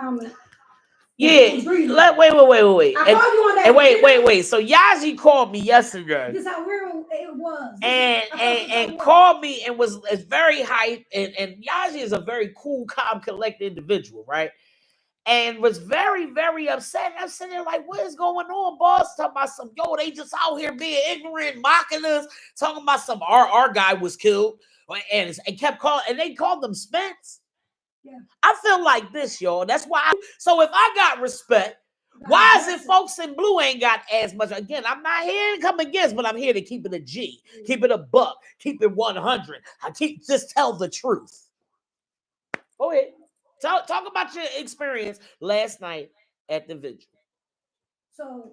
comment. Yeah, wait. I called you on that. And wait. So Yayi called me yesterday. This is how weird it was. And called me and was very hype. And Yayi is a very cool, calm, collected individual, right? And was very, very upset. I'm sitting there like, what is going on, boss? Talking about some, they just out here being ignorant, mocking us, talking about some our guy was killed. And kept calling, and they called them Spence. Yeah. I feel like this, y'all. That's why. So if I got respect, why is it folks in blue ain't got as much? Again, I'm not here to come against, but I'm here to keep it a G, keep it a buck, keep it 100. Just tell the truth. Go ahead. Talk about your experience last night at the vigil. So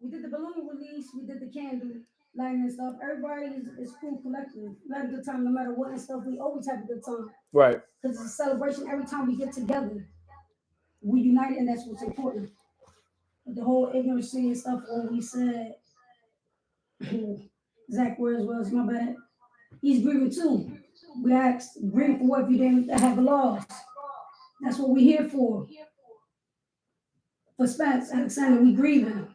we did the balloon release, we did the candle lighting and stuff. Everybody is cool, collective. We had a good time no matter what and stuff. We always have a good time. Right. Because it's a celebration every time we get together. We unite, and that's what's important. But the whole ignorance and stuff, when we said, exact words was, my bad, he's grieving too. We asked, grieve for what if you didn't have a loss? That's what we're here for. For Spence, Alexander, we grieving.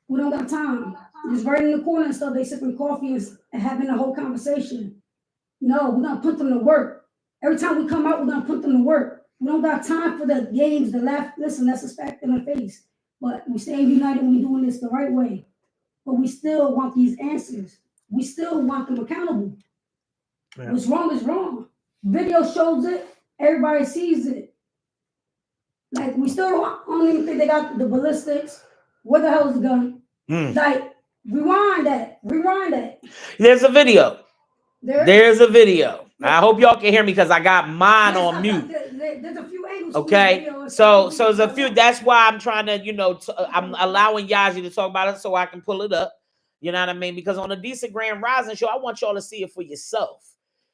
We don't got time. Just right in the corner and stuff, they sipping coffee and having a whole conversation. No, we're gonna put them to work. Every time we come out, we're gonna put them to work. We don't got time for the games, the laugh. Listen, that's a smack in the face. But we stay united when we're doing this the right way. But we still want these answers. We still want them accountable. Yeah. What's wrong is wrong. Video shows it. Everybody sees it. Like, we still don't even think they got the ballistics. What the hell is the gun? Like, rewind that. There's a video. There's a video. Yeah. I hope y'all can hear me because I got mine on mute. There's a few angles. Okay. So there's a few. That's why I'm trying to, I'm allowing Yayi to talk about it so I can pull it up. You know what I mean? Because on the Dicent Grand Rising show, I want y'all to see it for yourself.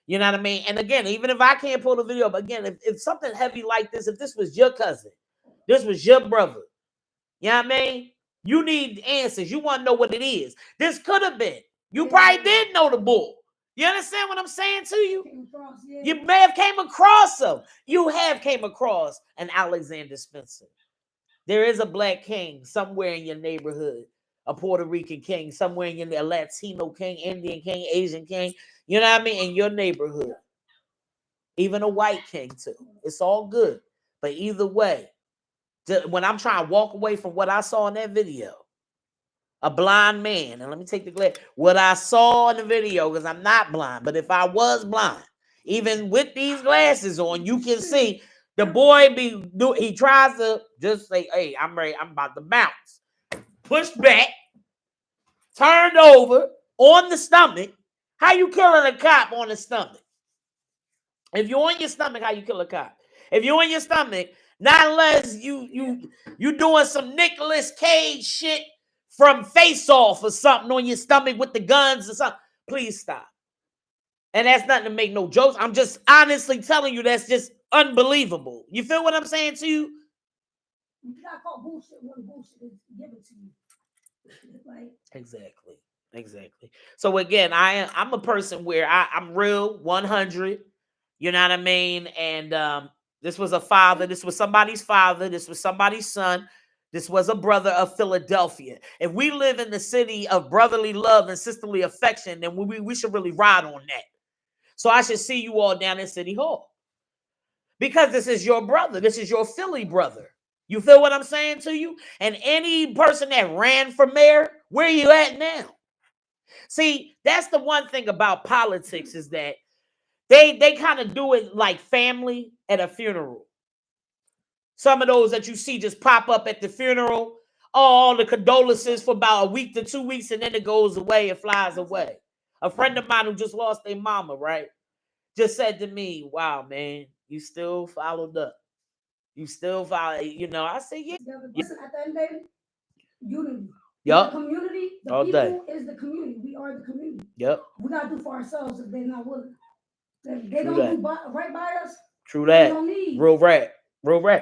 You know what I mean? And again, even if I can't pull the video, but again, if something heavy like this, if this was your cousin, this was your brother, you know what I mean? You need answers. You want to know what it is. This could have been. You probably did know the bull. You understand what I'm saying to you? You may have came across him. You have came across an Alexander Spencer. There is a black king somewhere in your neighborhood, a Puerto Rican king somewhere in your Latino king, Indian king, Asian king. You know what I mean? In your neighborhood. Even a white king too. It's all good. But either way, when I'm trying to walk away from what I saw in that video, a blind man, and let me take the glass, what I saw in the video, because I'm not blind, but if I was blind, even with these glasses on, you can see the boy he tries to just say, hey, I'm ready, I'm about to bounce. Pushed back, turned over on the stomach. How you killing a cop on the stomach? If you're on your stomach, how you kill a cop? If you're on your stomach, not unless you doing some Nicolas Cage shit from Face Off or something on your stomach with the guns or something. Please stop. And that's nothing to make no jokes. I'm just honestly telling you that's just unbelievable. You feel what I'm saying to you? You gotta call bullshit when bullshit is given to you. Like, Exactly. So again, I'm a person where I'm real 100. You know what I mean? And this was a father. This was somebody's father. This was somebody's son. This was a brother of Philadelphia. If we live in the city of brotherly love and sisterly affection, then we should really ride on that. So I should see you all down in City Hall. Because this is your brother. This is your Philly brother. You feel what I'm saying to you? And any person that ran for mayor, where are you at now? See, that's the one thing about politics is that they kind of do it like family at a funeral. Some of those that you see just pop up at the funeral, all the condolences for about a week to 2 weeks, and then it goes away, it flies away. A friend of mine who just lost their mama, right, just said to me, wow, man, you still followed up. You still follow, I say, yeah. Listen, at the end of the day, unity. Yep. The community, the all people day. Is the community. We are the community. Yep. We got to do for ourselves if they're not willing. If they don't do right by us, true that. We don't need. Real rat.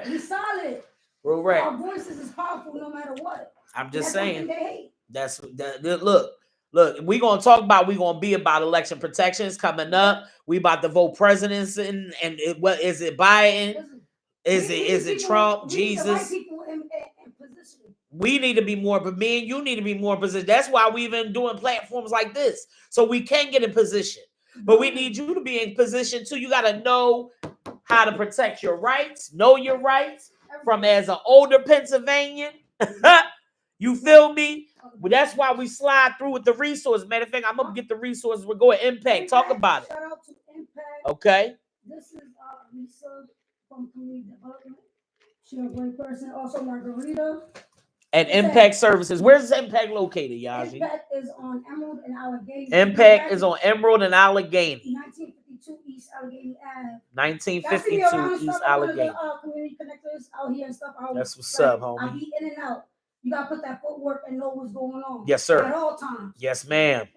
We solid. Real rat. Our voices is powerful no matter what. I'm just saying. They hate. That's look. We're gonna be about election protections coming up. We about to vote presidents and what is it, Biden? Is it Trump, We need the right Jesus? people in position. We need to be more, but me and you need to be more in position. That's why we've been doing platforms like this, so we can get in position. But we need you to be in position too. You got to know how to protect your rights, know your rights from as an older Pennsylvanian. You feel me? Well, that's why we slide through with the resources. Matter of fact, I'm gonna get the resources. We're going Impact. Talk about it. Shout out to Impact. Okay. This is Lisa from Community Development. She's a great person. Also, Margarita. And Impact Services. Where's Impact located, Yaji? Impact is on Emerald and Allegheny. Impact is on Emerald and Allegheny. 1952 East Allegheny Ave. 1952 East Allegheny. Community connectors out here and stuff. That's what's up, homie. I be in and out. You gotta put that footwork and know what's going on. Yes, sir. At all times. Yes, ma'am.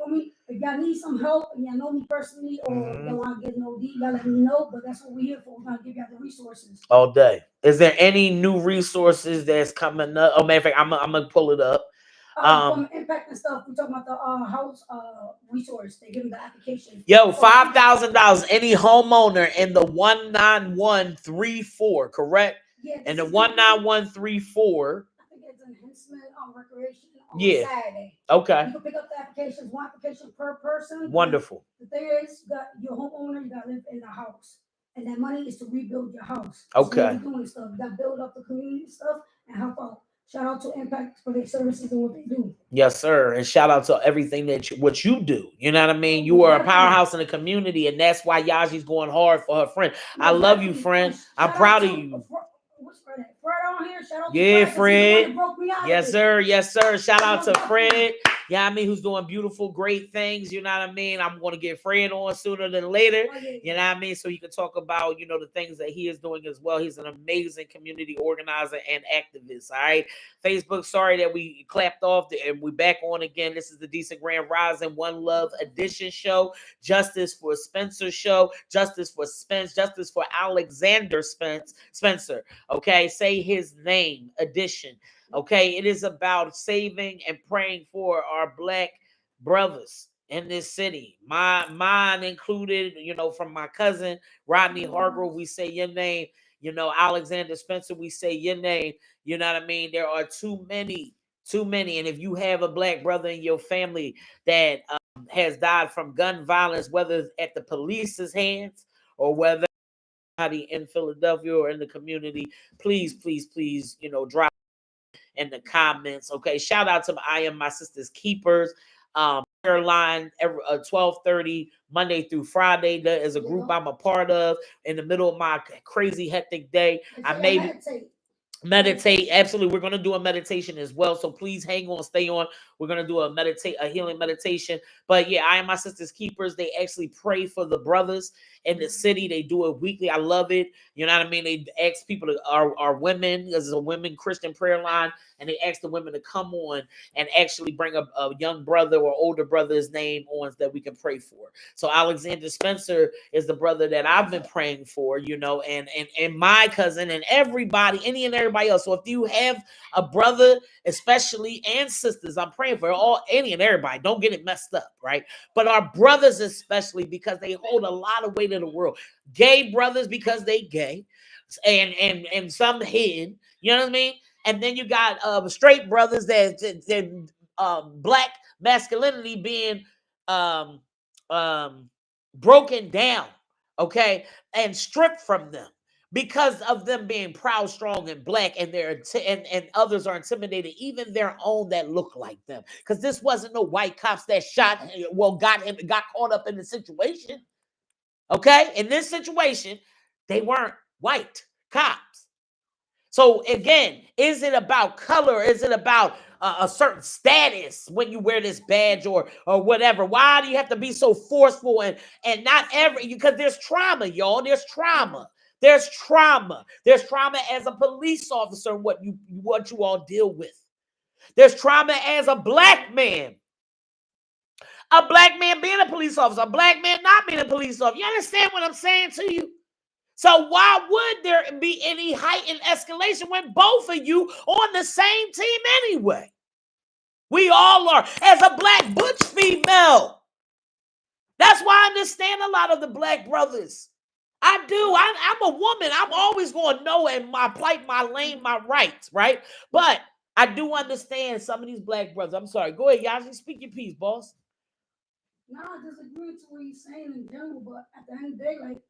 If y'all need some help and y'all know me personally or y'all want to get an OD, y'all let me know. But that's what we're here for. We're gonna give y'all the resources. All day. Is there any new resources that's coming up? Oh, matter of fact, I'm gonna pull it up. From Impact and stuff, we're talking about the house resource. They give them the application. Yo, $5,000. Any homeowner in the 19134, correct? Yeah. And the 19134. I think it's enhancement on recreation on Saturday. Okay. You can pick up the applications, one application per person. Wonderful. The thing is, you got your homeowner, you got to live in the house. And that money is to rebuild your house. Okay. So you're doing stuff. You got to build up the community stuff and help out. Shout out to Impact for their services and what they do. Yes, sir. And shout out to everything what you do. You know what I mean? You are a powerhouse in the community, and that's why Yaji's going hard for her friend. I love you, friend. I'm proud of you. What's Fred? Fred on here. Shout out to Fred. Yes, sir. Yes, sir. Shout out to Fred. Yeah, I mean, who's doing beautiful, great things. You know what I mean? I'm going to get Fred on sooner than later. You know what I mean? So he can talk about, the things that he is doing as well. He's an amazing community organizer and activist. All right. Facebook, sorry that we clapped off and we're back on again. This is the Decent Grand Rising One Love Edition show. Justice for Spencer show. Justice for Spence. Justice for Alexander Spencer. Okay. Say his name edition. Okay, it is about saving and praying for our Black brothers in this city. Mine included, from my cousin Rodney Hargrove, we say your name. Alexander Spencer, we say your name. You know what I mean? There are too many. And if you have a Black brother in your family that has died from gun violence, whether it's at the police's hands or whether in Philadelphia or in the community, please, drop in the comments. Okay, shout out to I Am My Sister's Keepers prayer line every 12:30 Monday through Friday. That is a group I'm a part of in the middle of my crazy hectic day. I maybe meditate. Absolutely, we're going to do a meditation as well, so please hang on, stay on. We're going to do a healing meditation. But yeah, I Am My Sister's Keepers, they actually pray for the brothers in the city. They do it weekly. I love it. You know what I mean? They ask people to are women, because it's a women Christian prayer line, and they ask the women to come on and actually bring a young brother or older brother's name on that we can pray for. So Alexander Spencer is the brother that I've been praying for, and my cousin and everybody, any and everybody else. So if you have a brother, especially, and sisters, I'm praying for any and everybody. Don't get it messed up, right? But our brothers especially, because they hold a lot of weight in the world. Gay brothers because they gay, and some hidden, you know what I mean? And then you got straight brothers that Black masculinity being broken down, okay, and stripped from them because of them being proud, strong, and Black, and and others are intimidated, even their own that look like them. Because this wasn't no white cops that got caught up in the situation. Okay, in this situation, they weren't white cops. So again, is it about color? Is it about a certain status when you wear this badge or whatever? Why do you have to be so forceful and not because there's trauma, y'all. There's trauma. There's trauma. There's trauma as a police officer, what you all deal with. There's trauma as a Black man. A Black man being a police officer, a Black man not being a police officer. You understand what I'm saying to you? So why would there be any heightened escalation when both of you on the same team anyway? We all are. As a Black butch female. That's why I understand a lot of the Black brothers. I do. I'm a woman. I'm always going to know and my plight, my lane, my rights, right? But I do understand some of these black brothers. I'm sorry. Go ahead, Yaji. Speak your piece, boss. No, I disagree to what he's saying in general, but at the end of the day, like,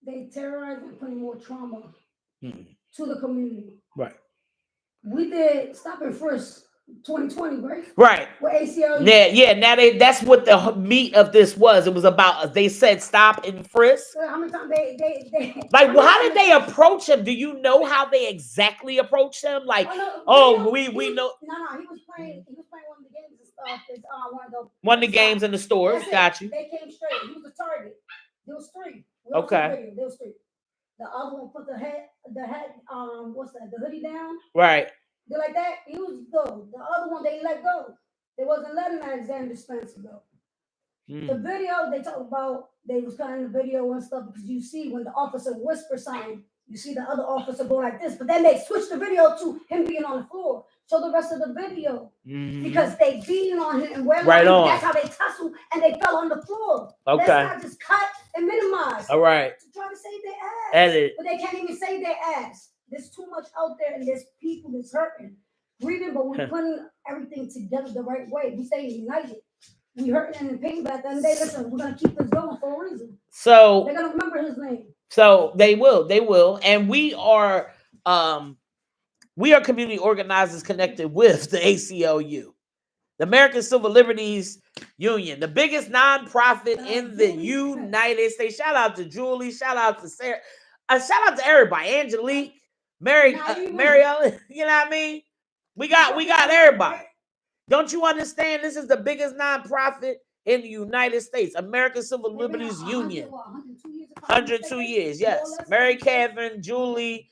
they terrorize and putting more trauma to the community. Right. We did stop and frisk 2020, right? Right. With ACLU. Yeah. Now that's what the meat of this was. It was about. They said stop and frisk. How many times they like? Well, how did they approach him? Do you know how they exactly approached him? Like, we know. No, he was playing one of the games and stuff. It's one of the games in the stores. Got you. They came straight. He was the target. There was three. Okay. There was three. The other one put the head, what's that? The hoodie down. Right. They're like that. He was go. The other one they let go. They wasn't letting Alexander Spencer go. The video they talk about, they was cutting the video and stuff because you see when the officer whispers something, you see the other officer go like this, but then they switched the video to him being on the floor. Show the rest of the video because they beating on him and right on. That's how they tussle and they fell on the floor. Okay. Let's not just cut and minimize. All right. To try to save their ass. Edit. But they can't even save their ass. There's too much out there and there's people that's hurting. Grieving, but we're putting everything together the right way. We stay united. We hurting and in pain, but at the end of the day, listen, we're gonna keep this going for a reason. So they're gonna remember his name. So they will. And we are community organizers connected with the ACLU, the American Civil Liberties Union, the biggest nonprofit in the United States. Shout out to Julie, shout out to Sarah, shout out to everybody, Angelique, Mary Ellen, you know what I mean? We got everybody. Don't you understand? This is the biggest nonprofit in the United States, American Civil Liberties Union. 102 years, yes. Mary Kevin, Julie,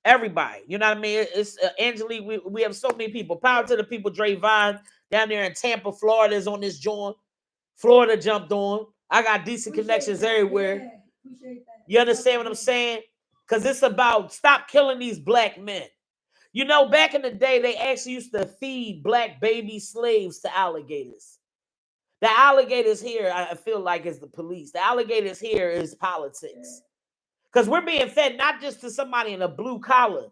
everybody. You know what I mean? It's Angelique. We have so many people. Power to the people. Dre Vine down there in Tampa, Florida is on this joint. Florida jumped on. I got decent connections everywhere. You understand what I'm saying? Because it's about stop killing these black men. You know, back in the day, they actually used to feed black baby slaves to alligators. The alligators here, I feel like, is the police. The alligators here is politics. Because we're being fed not just to somebody in a blue collar.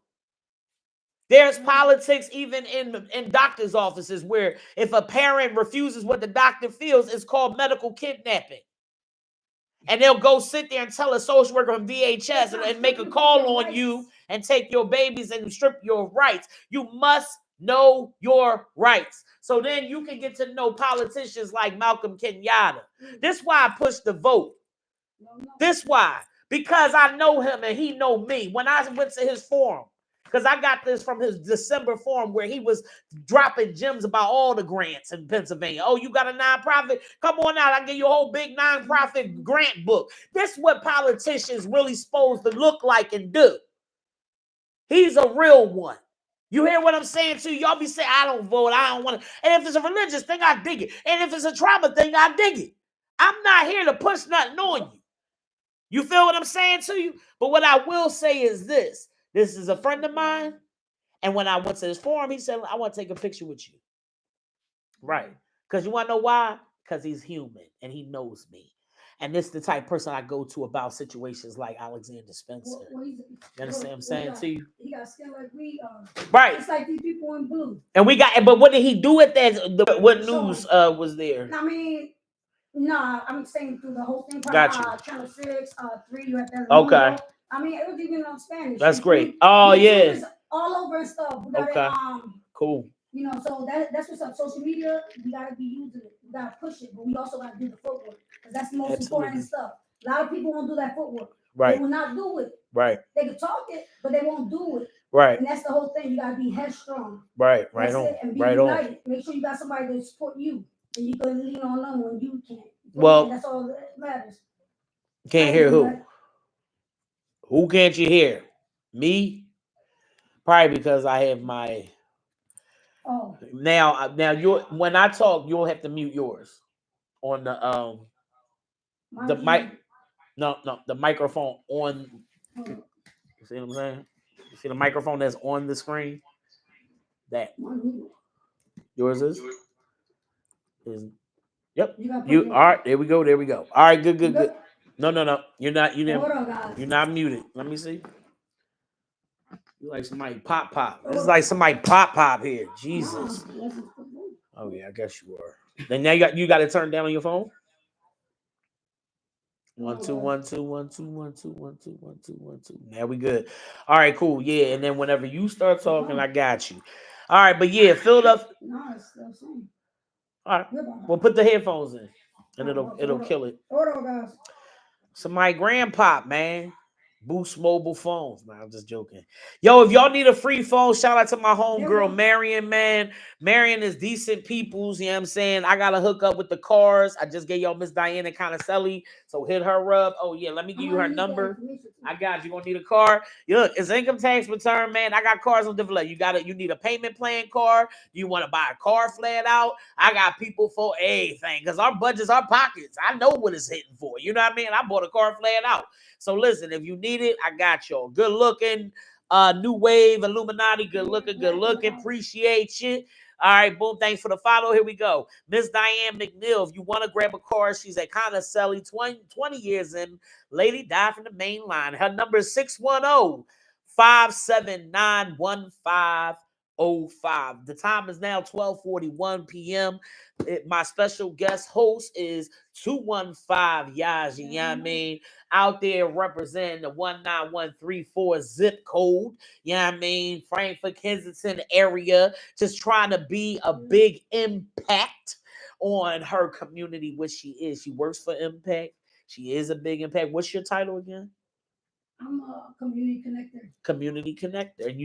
There's politics even in doctor's offices where if a parent refuses what the doctor feels, it's called medical kidnapping. And they'll go sit there and tell a social worker from DHS and make a call on you and take your babies and strip your rights. You must know your rights. So then you can get to know politicians like Malcolm Kenyatta. This is why I push the vote. This why. Because I know him and he know me. When I went to his forum, because I got this from his December forum where he was dropping gems about all the grants in Pennsylvania. Oh, you got a nonprofit? Come on out. I'll give you a whole big nonprofit grant book. This is what politicians really supposed to look like and do. He's a real one. You hear what I'm saying to you? Y'all be saying, I don't vote. I don't want to. And if it's a religious thing, I dig it. And if it's a trauma thing, I dig it. I'm not here to push nothing on you. You feel what I'm saying to you? But what I will say is this. This is a friend of mine. And when I went to his forum, he said, I want to take a picture with you. Right. Because you want to know why? Because he's human and he knows me. And this is the type of person I go to about situations like Alexander Spencer. You understand what I'm saying to you? He got skin like we are. Right. It's like these people in blue. And but what did he do at that? What news was there? I mean, I'm saying through the whole thing. Got you. Channel 6, 3, you at that. Okay. I mean, it was even on Spanish. That's great. Oh, yeah. All over and stuff. We got it, cool. You know, so that's what's up. Social media, we gotta be using it. We gotta push it, but we also gotta do the footwork because that's the most important stuff. A lot of people won't do that footwork. Right. They will not do it. Right. They can talk it, but they won't do it. Right. And that's the whole thing. You gotta be headstrong. Right. Right on. And be right united. on. Make sure you got somebody to support you, and you can lean on them when you can't. Well, that's all that matters. Can't hear who? Who can't you hear? Me? Probably because I have my. Oh. Now you when I talk, you'll have to mute yours on the mic. No, the microphone on. You see what I'm saying? You see the microphone that's on the screen? That yours is Yep. You got You all right? There we go. There we go. All right. Good. Good. Good. No. You're not. You didn't. Hold on, guys. You're not muted. Let me see. You like somebody pop. This is like somebody pop here. Jesus. Oh yeah, I guess you are. Then now you got to turn down on your phone. 1 2 1 2 1 2 1 2 1 2 1 2 1 2. Now we good. All right, cool. Yeah, and then whenever you start talking, I got you. All right, but yeah, Philadelphia. No, it's still same. All right. Well, put the headphones in, and it'll kill it. Hold on, guys. So my grandpop, man. Boost mobile phones. Nah, I'm just joking. Yo, if y'all need a free phone, shout out to my homegirl, Marion, man. Marion is decent peoples. You know what I'm saying? I got to hook up with the cars. I just gave y'all Miss Diana Conacelli. So hit her up. Oh, yeah. Let me give you her number. I got you. Gonna need a car. Look, it's income tax return, man. I got cars on different levels. You need a payment plan car. You want to buy a car flat out. I got people for everything because our budgets, our pockets. I know what it's hitting for. You know what I mean? I bought a car flat out. So listen, if you need it, I got y'all. Good looking, new wave, Illuminati, good looking. Appreciate you. All right, boom. Thanks for the follow. Here we go. Miss Diane McNeil, if you want to grab a car, she's at Conacelli, 20 years in. Lady died from the main line. Her number is 610-579-1505. The time is now 12:41 p.m. My special guest host is 215 Yaji. You know what I mean? Out there representing the 19134 zip code. You know what I mean? Frankfurt, Kensington area. Just trying to be a big impact on her community, which she is. She works for Impact. She is a big impact. What's your title again? I'm a community connector. Community connector. And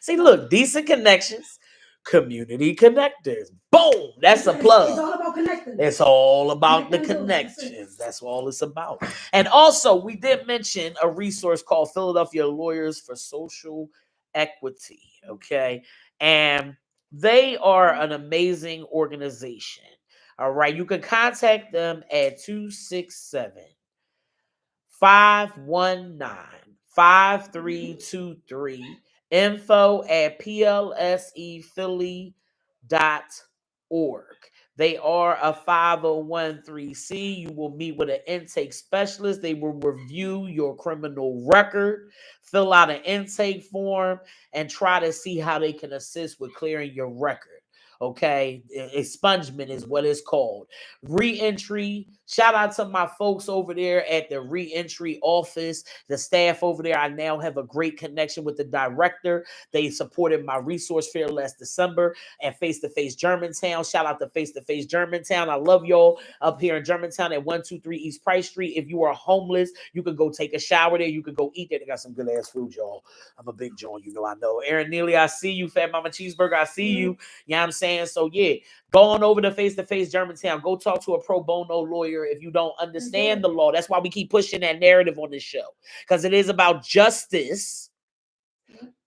see, look, decent connections, community connectors. Boom! That's a plug. It's all about connecting. It's all about the connections. That's all it's about. And also, we did mention a resource called Philadelphia Lawyers for Social Equity. Okay. And they are an amazing organization. All right. You can contact them at 267-519-5323. info@plsephilly.org. They are a 501(c)(3). You will meet with an intake specialist. They will review your criminal record, fill out an intake form, and try to see how they can assist with clearing your record. Okay, expungement is what it's called. Re-entry. Shout out to my folks over there at the re-entry office, the staff over there. I now have a great connection with the director. They supported my resource fair last December at Face to Face Germantown. Shout out to Face to Face Germantown. I love y'all up here in Germantown at 123 East Price Street. If you are homeless, you can go take a shower there. You can go eat there. They got some good ass food, y'all. I'm a big John, I know. Aaron Neely, I see you. Fat Mama Cheeseburger, I see you. You know what I'm saying? So yeah, go on over to Face Germantown. Go talk to a pro bono lawyer if you don't understand the law. That's why we keep pushing that narrative on this show, because it is about justice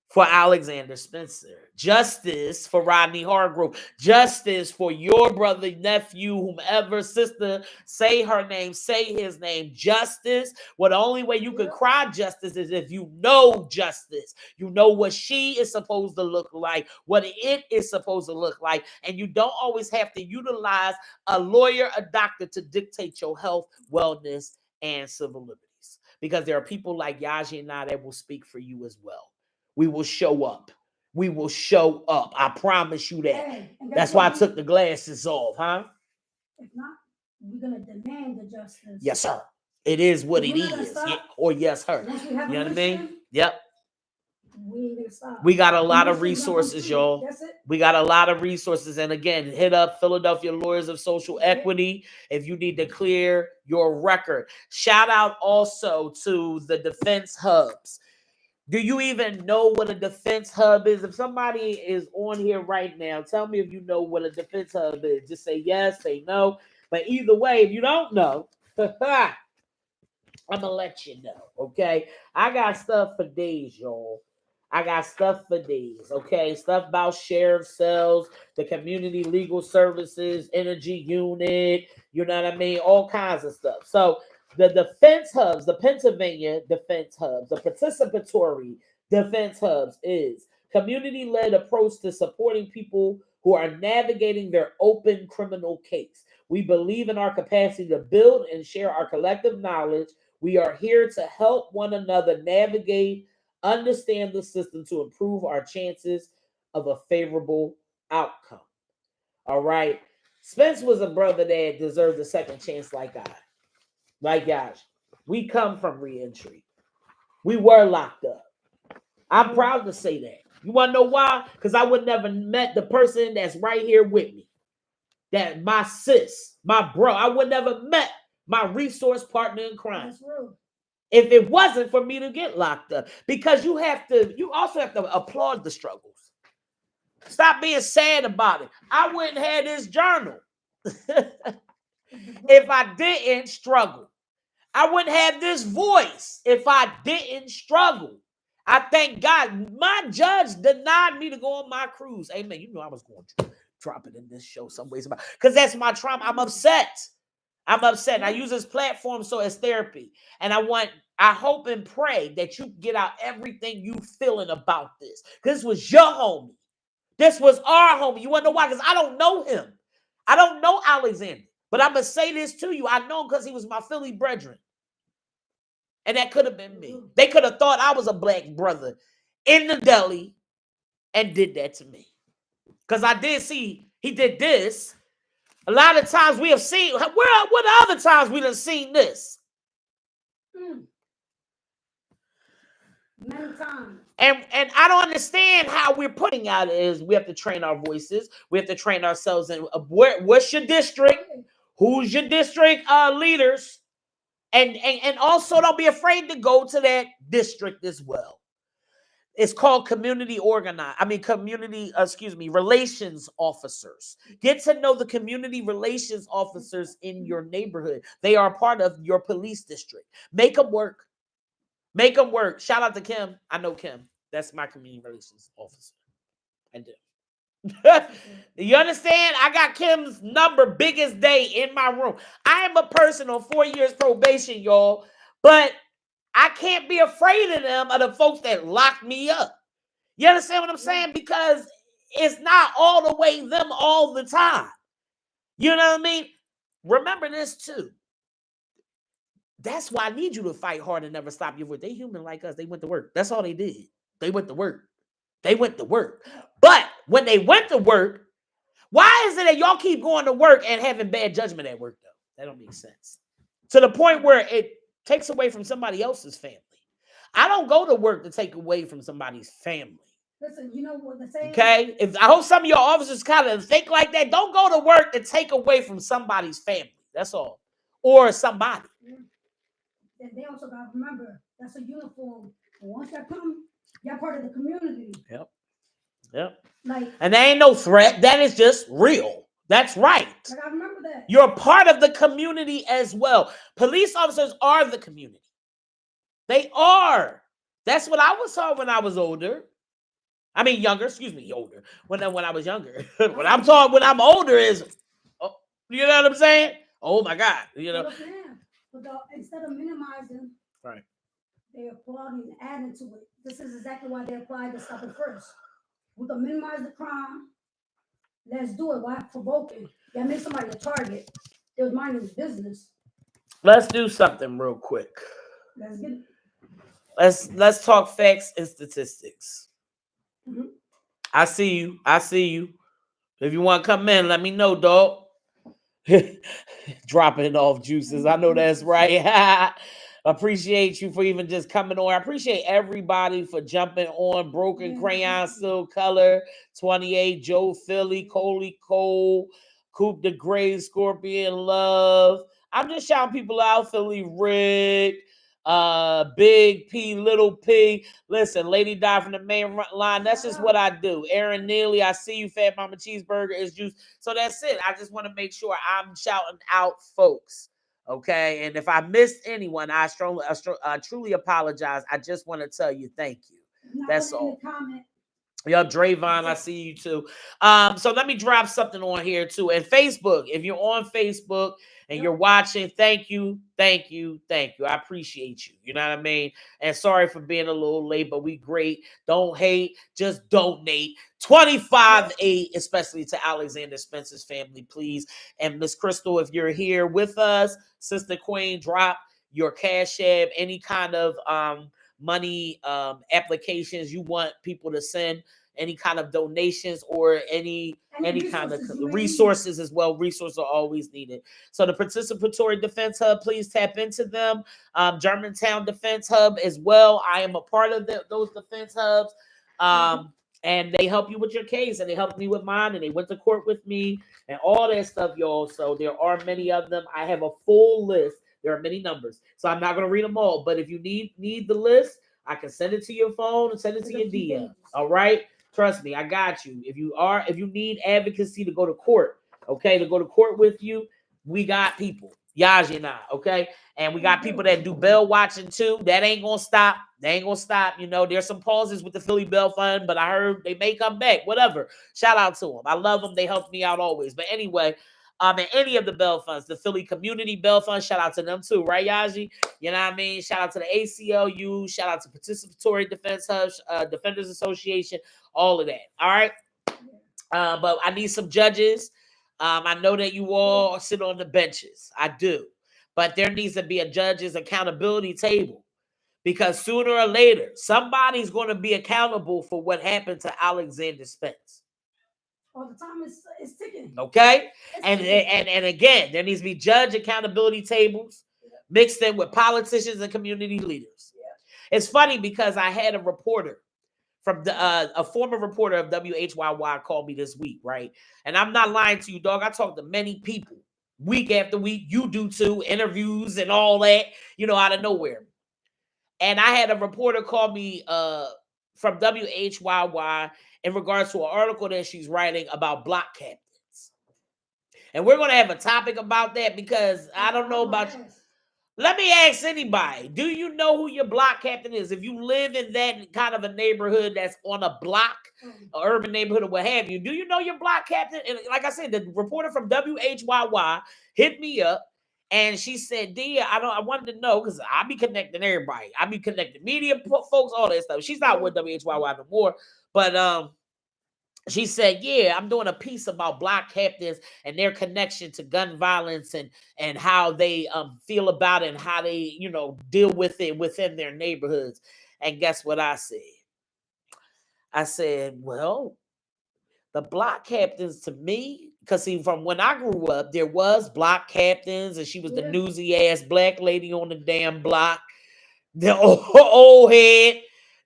for Alexander Spencer, justice for Rodney Hargrove, justice for your brother, nephew, whomever, sister, say her name, say his name, justice. Well, the only way you can cry justice is if you know justice. You know what she is supposed to look like, what it is supposed to look like, and you don't always have to utilize a lawyer, a doctor to dictate your health, wellness, and civil liberties, because there are people like Yaji and I that will speak for you as well. We will show up. We will show up. I promise you that. Hey, that's why I took the glasses off, huh? If not, we're going to demand the justice. Yes, sir. It is what it is. Yeah. Or yes, her. You know what I mean? Yep. We ain't gonna stop. We got a lot of resources, y'all. That's it. We got a lot of resources. And again, hit up Philadelphia Lawyers of Social Equity if you need to clear your record. Shout out also to the defense hubs. Do you even know what a defense hub is? If somebody is on here right now, tell me if you know what a defense hub is. Just say yes, say no. But either way, if you don't know, I'm going to let you know, okay? I got stuff for days, y'all. I got stuff for days, okay? Stuff about sheriff cells, the community legal services, energy unit, you know what I mean? All kinds of stuff. So the defense hubs, the Pennsylvania defense hubs, the participatory defense hubs is community-led approach to supporting people who are navigating their open criminal case. We believe in our capacity to build and share our collective knowledge. We are here to help one another navigate, understand the system to improve our chances of a favorable outcome. All right. Spence was a brother that deserved a second chance like I. Like gosh, we come from reentry. We were locked up. I'm proud to say that. You want to know why? Because I would never met the person that's right here with me. That my sis, my bro. I would never met my resource partner in crime. That's real. If it wasn't for me to get locked up. Because you also have to applaud the struggles. Stop being sad about it. I wouldn't have this journal if I didn't struggle. I wouldn't have this voice if I didn't struggle. I thank God. My judge denied me to go on my cruise. Amen. You know I was going to drop it in this show some ways about because that's my trauma. I'm upset. And I use this platform so it's therapy. And I hope and pray that you get out everything you feeling about this. Because this was your homie. This was our homie. You want to know why? Because I don't know him. I don't know Alexander. But I'm going to say this to you. I know him because he was my Philly brethren. And that could have been me. They could have thought I was a black brother in the deli and did that to me. Because I did see he did this. A lot of times we have seen, what other times we done seen this? Many times. And I don't understand how we're putting out is we have to train our voices. We have to train ourselves in what's your district? Who's your district leaders? And also don't be afraid to go to that district as well. It's called community relations officers. Get to know the community relations officers in your neighborhood. They are part of your police district. Make them work. Make them work. Shout out to Kim. I know Kim. That's my community relations officer. I do. You understand? I got Kim's number biggest day in my room. I am a person on 4 years probation, y'all. But I can't be afraid of them, of the folks that lock me up. You understand what I'm saying? Because it's not all the way them all the time. You know what I mean? Remember this too. That's why I need you to fight hard and never stop your work. They human like us. They went to work. That's all they did. They went to work. But when they went to work, why is it that y'all keep going to work and having bad judgment at work, though? That don't make sense. To the point where it takes away from somebody else's family. I don't go to work to take away from somebody's family. Listen, you know what they're saying? Okay? I hope some of your officers kind of think like that. Don't go to work to take away from somebody's family. That's all. Or somebody. And they also got to remember, that's a uniform. And once that come, you're part of the community. Yep. And there ain't no threat. That is just real. That's right. Like, I remember that. You're part of the community as well. Police officers are the community. They are. That's what I was taught when I was older. I mean, younger. Excuse me, older. When I was younger. When I'm taught when I'm older is, you know what I'm saying? Oh my God. You know. But instead of minimizing, right, they applauding and adding to it. This is exactly why they applied to stop it first. We can minimize the crime. Let's do it. Why provoking? That makes somebody a target. They was minding his business. Let's do something real quick. Let's get it. Let's talk facts and statistics. Mm-hmm. I see you. If you want to come in, let me know, dog. Dropping off juices. I know that's right. Appreciate you for even just coming on. I appreciate everybody for jumping on. Broken Crayon, Still Color, 28, Joe Philly, Coley Cole, Coop the Gray, Scorpion Love. I'm just shouting people out. Philly Rick, Big P, Little P. Listen, Lady Di from the main line. That's just what I do. Aaron Neely, I see you. Fat Mama Cheeseburger is juice. So that's it. I just want to make sure I'm shouting out folks. Okay. And if I missed anyone, I truly apologize. I just want to tell you thank you. That's all. Yo, Drayvon, I see you too. So let me drop something on here too. And Facebook, if you're on Facebook and you're watching, thank you, thank you, thank you. I appreciate you. You know what I mean? And sorry for being a little late, but we great. Don't hate, just donate. 25-8, especially to Alexander Spencer's family, please. And Miss Crystal, if you're here with us, Sister Queen, drop your Cash App, any kind of money applications you want people to send, any kind of donations or any kind of resources as well. Resources are always needed. So the Participatory Defense Hub, please tap into them. Germantown Defense Hub as well. I am a part of those defense hubs. And they help you with your case, and they helped me with mine, and they went to court with me and all that stuff, y'all. So there are many of them. I have a full list. There are many numbers, so I'm not going to read them all. But if you need the list, I can send it to your phone and send it to your DM. All right, trust me, I got you. If you need advocacy to go to court, okay, to go to court with you, we got people. Yaji and I, okay, and we got people that do bail watching too. That ain't gonna stop. They ain't gonna stop. You know, there's some pauses with the Philly Bail Fund, but I heard they may come back. Whatever. Shout out to them. I love them. They help me out always. But anyway. And any of the bail funds, the Philly Community Bail Fund, shout out to them too, right, Yaji? You know what I mean? Shout out to the ACLU, shout out to Participatory Defense Hub, Defenders Association, all of that. All right. But I need some judges. I know that you all sit on the benches. I do. But there needs to be a judge's accountability table, because sooner or later, somebody's going to be accountable for what happened to Alexander Spence. All the time it's ticking. Okay, and again, there needs to be judge accountability tables mixed in with politicians and community leaders. It's funny because I had a reporter from a former reporter of WHYY called me this week, right? And I'm not lying to you, dog. I talk to many people week after week. You do too, interviews and all that, you know, out of nowhere. And I had a reporter call me from WHYY in regards to an article that she's writing about block captains. And we're going to have a topic about that, because I don't know about you. Let me ask anybody, do you know who your block captain is? If you live in that kind of a neighborhood that's on a block, an urban neighborhood or what have you, do you know your block captain? And like I said, the reporter from WHYY hit me up. And she said, Dia, I wanted to know, because I be connecting everybody. I be connecting media folks, all that stuff. She's not with WHYY no more. But she said, yeah, I'm doing a piece about block captains and their connection to gun violence and how they feel about it and how they, you know, deal with it within their neighborhoods. And guess what I said? I said, well, the block captains to me, because see, from when I grew up, there was block captains, and she was the newsy ass black lady on the damn block, the old head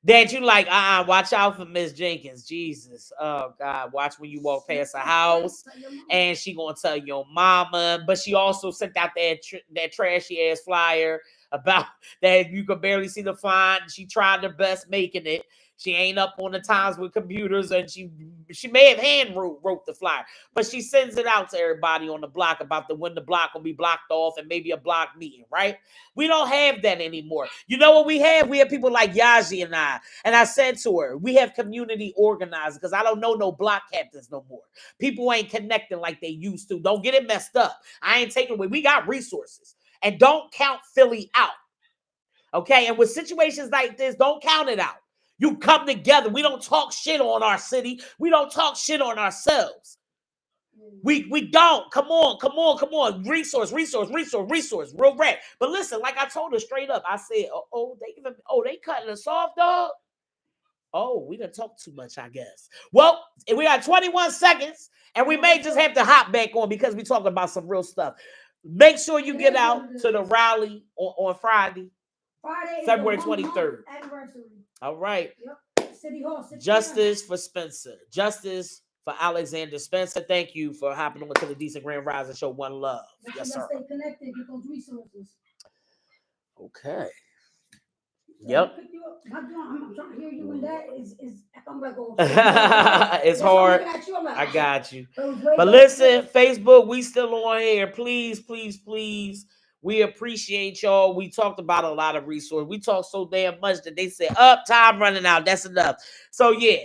that you like, watch out for Miss Jenkins. Jesus. Oh God, watch when you walk past a house, and she gonna tell your mama. But she also sent out that trashy ass flyer about that you could barely see the font. She tried her best making it. She ain't up on the times with computers, and she may have hand wrote the flyer, but she sends it out to everybody on the block about when the block will be blocked off and maybe a block meeting, right? We don't have that anymore. You know what we have? We have people like Yaji and I. And I said to her, we have community organizers, because I don't know no block captains no more. People ain't connecting like they used to. Don't get it messed up. I ain't taking away. We got resources. And don't count Philly out. Okay? And with situations like this, don't count it out. You come together. We don't talk shit on our city. We don't talk shit on ourselves. We don't. Come on. Resource. Real rap. But listen, like I told her straight up, I said, they cutting us off, dog. Oh, we done talked too much, I guess. Well, we got 21 seconds, and we may just have to hop back on because we talking about some real stuff. Make sure you get out to the rally on Friday, February 23rd. Anniversary. All right. Yep. City Hall. Justice for Spencer. Justice for Alexander Spencer. Thank you for hopping on to the Decent Grand Rising Show. One love. Yes, sir. Stay connected. Get those resources. Okay. Yep. I'm trying to hear you, and that is I'm like, oh, it's hard. I got you. But listen, Facebook, we still on here. Please. We appreciate y'all. We talked about a lot of resources. We talked so damn much that they said, time running out. That's enough. So yeah,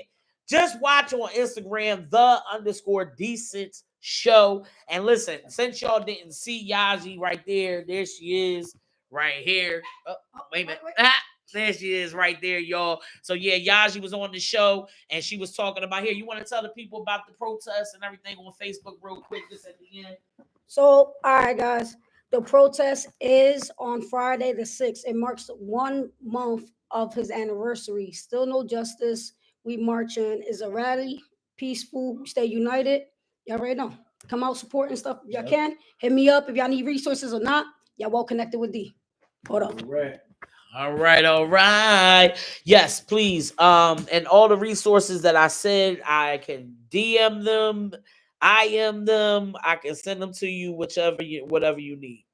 just watch on Instagram, _Decent show. And listen, since y'all didn't see Yaji right there she is right here. Oh, wait a minute. There she is right there, y'all. So yeah, Yaji was on the show and she was talking about here. You want to tell the people about the protests and everything on Facebook real quick, just at the end? So, all right, guys. The protest is on Friday the 6th. It marks 1 month of his anniversary. Still no justice. We marching. Is a rally. Peaceful. Stay united. Y'all already know. Come out, support and stuff if y'all can. Hit me up if y'all need resources or not. Y'all well connected with D. Hold up. All right. Yes, please. And all the resources that I said, I can DM them, IM them, I can send them to you, whatever you need.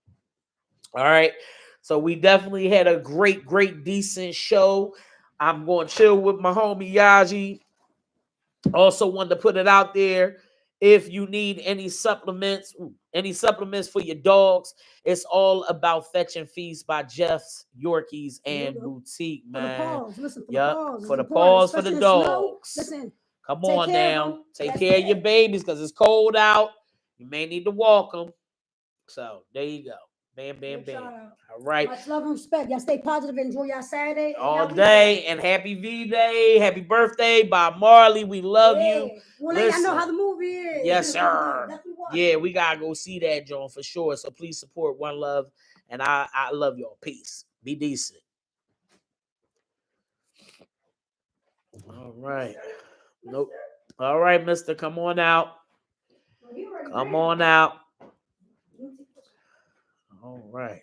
All right. So we definitely had a great, decent show. I'm going to chill with my homie Yaji. Also wanted to put it out there. If you need any supplements for your dogs, it's all about Fetch and Feast by Jeff's Yorkies and Boutique, man. For the paws, for the dogs. Listen, come on now. Take care of your babies because it's cold out. You may need to walk them. So there you go. Bam. All right. Much love and respect. Y'all stay positive. Enjoy y'all Saturday. All day. And happy V-Day. Happy birthday, Bob Marley. We love you. Well, let y'all know how the movie is. Yes, sir. Yeah, we got to go see that, John, for sure. So please support One Love. And I love y'all. Peace. Be decent. All right. Nope. All right, mister. Come on out. Come on out. All right.